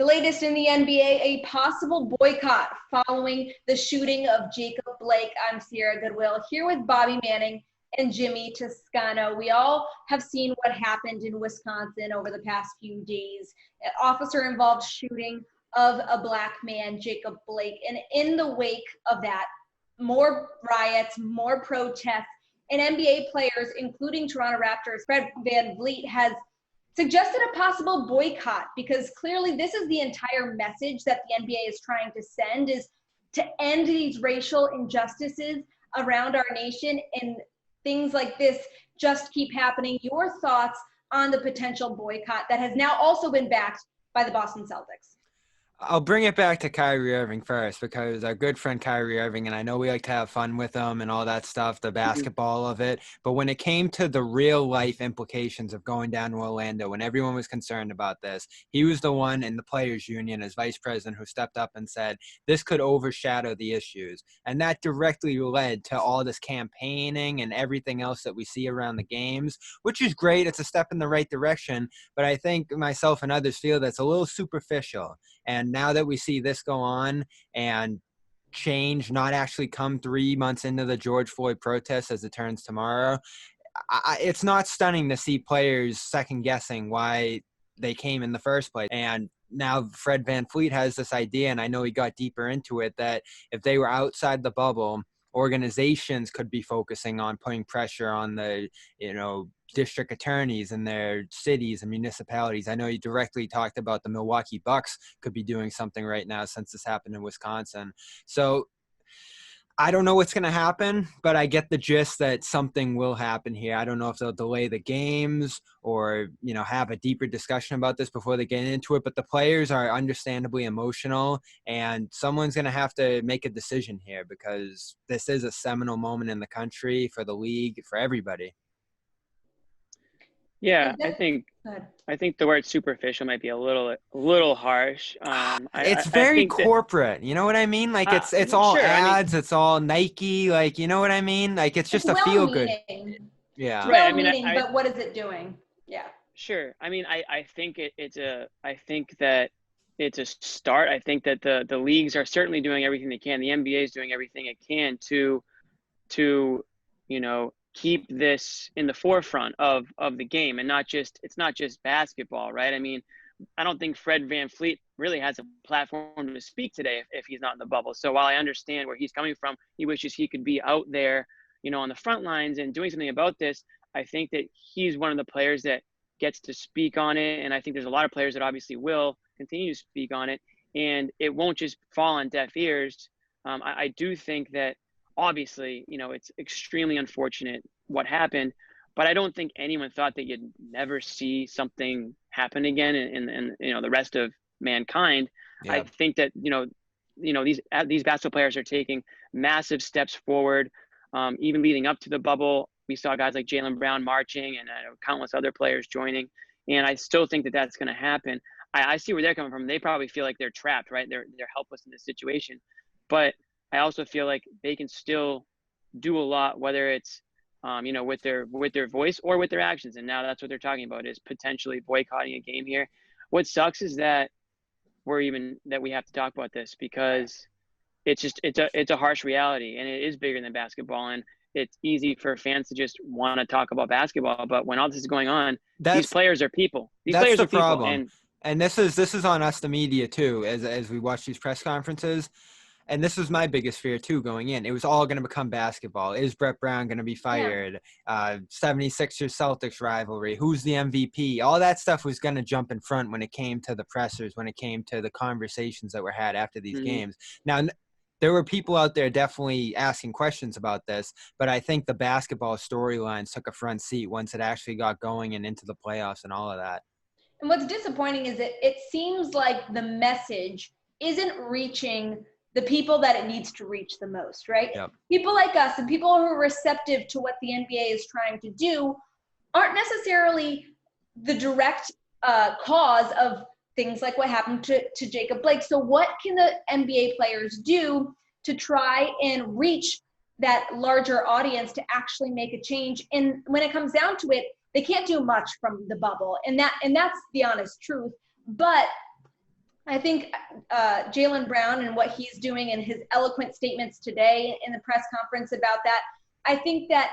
latest in the NBA, a possible boycott following the shooting of Jacob Blake. I'm Sierra Goodwill here with Bobby Manning and Jimmy Toscano. We all have seen what happened in Wisconsin over the past few days. An officer-involved shooting of a black man, Jacob Blake. And in the wake of that, more riots, more protests, and NBA players, including Toronto Raptors, Fred VanVleet, has suggested a possible boycott, because clearly this is the entire message that the NBA is trying to send, is to end these racial injustices around our nation, and things like this just keep happening. Your thoughts on the potential boycott that has now also been backed by the Boston Celtics? I'll bring it back to Kyrie Irving first, because our good friend Kyrie Irving, and I know we like to have fun with him and all that stuff, the basketball of it. But when it came to the real life implications of going down to Orlando, when everyone was concerned about this, he was the one in the players union as vice president who stepped up and said, this could overshadow the issues. And that directly led to all this campaigning and everything else that we see around the games, which is great. It's a step in the right direction. But I think myself and others feel that's a little superficial. And now that we see this go on and change not actually come 3 months into the George Floyd protests as it turns tomorrow, it's not stunning to see players second guessing why they came in the first place. And now Fred VanVleet has this idea, and I know he got deeper into it, that if they were outside the bubble, organizations could be focusing on putting pressure on the, district attorneys in their cities and municipalities. I know you directly talked about the Milwaukee Bucks could be doing something right now since this happened in Wisconsin. So I don't know what's going to happen, but I get the gist that something will happen here. I don't know if they'll delay the games or, have a deeper discussion about this before they get into it, but the players are understandably emotional, and someone's going to have to make a decision here, because this is a seminal moment in the country, for the league, for everybody. Yeah, I think the word superficial might be a little harsh. It's very corporate. You know what I mean? Like it's all sure, ads. It's all Nike. Like, you know what I mean? Like it's just a feel good. Yeah. It's well-meaning, but what is it doing? Yeah. Sure. I mean, I think I think that it's a start. I think that the leagues are certainly doing everything they can. The NBA is doing everything it can to keep this in the forefront of the game, and it's not just basketball, right? I mean, I don't think Fred VanVleet really has a platform to speak today if he's not in the bubble. So while I understand where he's coming from, he wishes he could be out there, on the front lines and doing something about this. I think that he's one of the players that gets to speak on it, and I think there's a lot of players that obviously will continue to speak on it, and it won't just fall on deaf ears. I do think that obviously, it's extremely unfortunate what happened, but I don't think anyone thought that you'd never see something happen again in the rest of mankind. Yeah. I think that, these basketball players are taking massive steps forward. Even leading up to the bubble, we saw guys like Jaylen Brown marching, and countless other players joining. And I still think that that's going to happen. I see where they're coming from. They probably feel like they're trapped, right? They're helpless in this situation. But I also feel like they can still do a lot, whether it's, with their voice or with their actions. And now that's what they're talking about, is potentially boycotting a game here. What sucks is that we have to talk about this, because it's a harsh reality, and it is bigger than basketball. And it's easy for fans to just want to talk about basketball. But when all this is going on, these players are people. These players are people. Problem. And this is on us, the media, too, as we watch these press conferences. And this was my biggest fear, too, going in. It was all going to become basketball. Is Brett Brown going to be fired? Yeah. 76ers Celtics rivalry. Who's the MVP? All that stuff was going to jump in front when it came to the pressers, when it came to the conversations that were had after these games. Now, there were people out there definitely asking questions about this, but I think the basketball storylines took a front seat once it actually got going and into the playoffs and all of that. And what's disappointing is that it seems like the message isn't reaching the people that it needs to reach the most, right? Yep. People like us and people who are receptive to what the NBA is trying to do aren't necessarily the direct cause of things like what happened to Jacob Blake. So what can the NBA players do to try and reach that larger audience to actually make a change? And when it comes down to it, they can't do much from the bubble. And that's the honest truth. But I think Jaylen Brown and what he's doing and his eloquent statements today in the press conference about that, I think that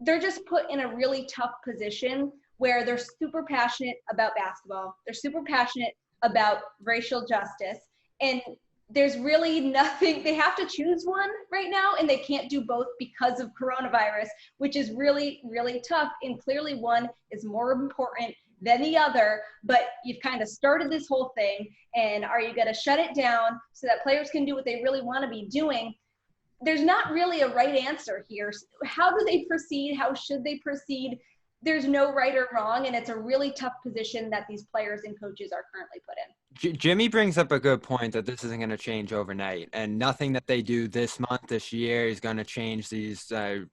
they're just put in a really tough position where they're super passionate about basketball. They're super passionate about racial justice. And there's really nothing, they have to choose one right now, and they can't do both because of coronavirus, which is really, really tough. And clearly one is more important than the other, but you've kind of started this whole thing, and are you going to shut it down so that players can do what they really want to be doing? There's not really a right answer here. How do they proceed? How should they proceed? There's no right or wrong, and it's a really tough position that these players and coaches are currently put in. Jimmy brings up a good point that this isn't going to change overnight, and nothing that they do this month, this year is going to change these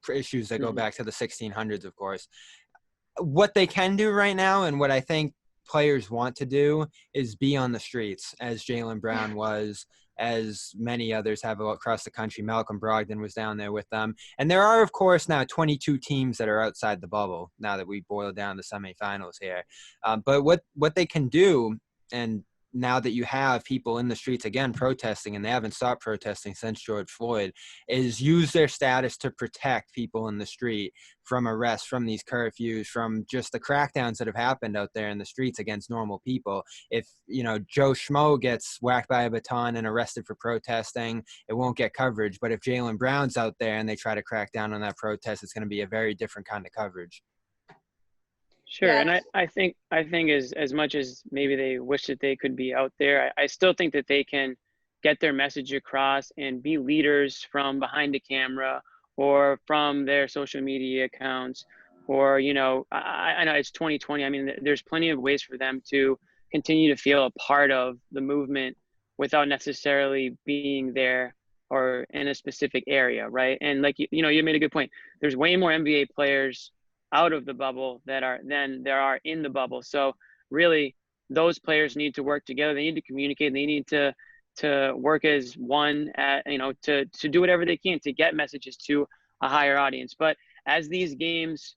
issues that go back to the 1600s, of course. What they can do right now, and what I think players want to do, is be on the streets, as Jaylen Brown was, as many others have across the country. Malcolm Brogdon was down there with them. And there are, of course, now 22 teams that are outside the bubble, now that we boil down the semifinals here. But what they can do, and now that you have people in the streets again protesting, and they haven't stopped protesting since George Floyd, is use their status to protect people in the street from arrests, from these curfews, from just the crackdowns that have happened out there in the streets against normal people. If, Joe Schmo gets whacked by a baton and arrested for protesting, it won't get coverage. But if Jaylen Brown's out there and they try to crack down on that protest, it's going to be a very different kind of coverage. Sure. Yeah. And I think as much as maybe they wish that they could be out there, I still think that they can get their message across and be leaders from behind the camera or from their social media accounts, or, I know it's 2020. I mean, there's plenty of ways for them to continue to feel a part of the movement without necessarily being there or in a specific area. Right. And like, you made a good point. There's way more NBA players out of the bubble than there are in the bubble. So really those players need to work together. They need to communicate. They need to work as one, to do whatever they can to get messages to a higher audience. But as these games,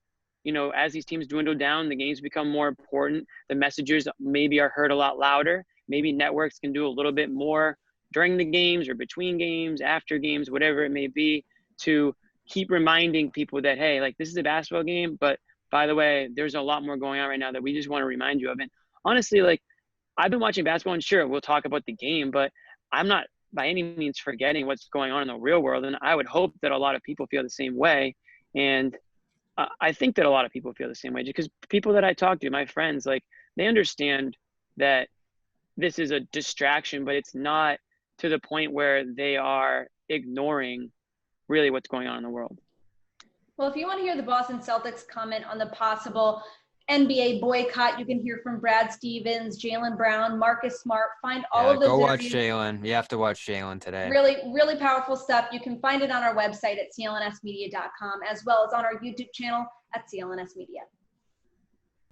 as these teams dwindle down, the games become more important. The messages maybe are heard a lot louder. Maybe networks can do a little bit more during the games or between games, after games, whatever it may be, to keep reminding people that, hey, like, this is a basketball game, but by the way, there's a lot more going on right now that we just want to remind you of. And honestly, like, I've been watching basketball, and sure, we'll talk about the game, but I'm not by any means forgetting what's going on in the real world. And I would hope that a lot of people feel the same way. And I think that a lot of people feel the same way, because people that I talk to, my friends, like, they understand that this is a distraction, but it's not to the point where they are ignoring really what's going on in the world. Well, if you want to hear the Boston Celtics comment on the possible NBA boycott, you can hear from Brad Stevens, Jaylen Brown, Marcus Smart. Find all of those go interviews. Watch Jaylen. You have to watch Jaylen today. Really, really powerful stuff. You can find it on our website at clnsmedia.com, as well as on our YouTube channel at CLNS Media.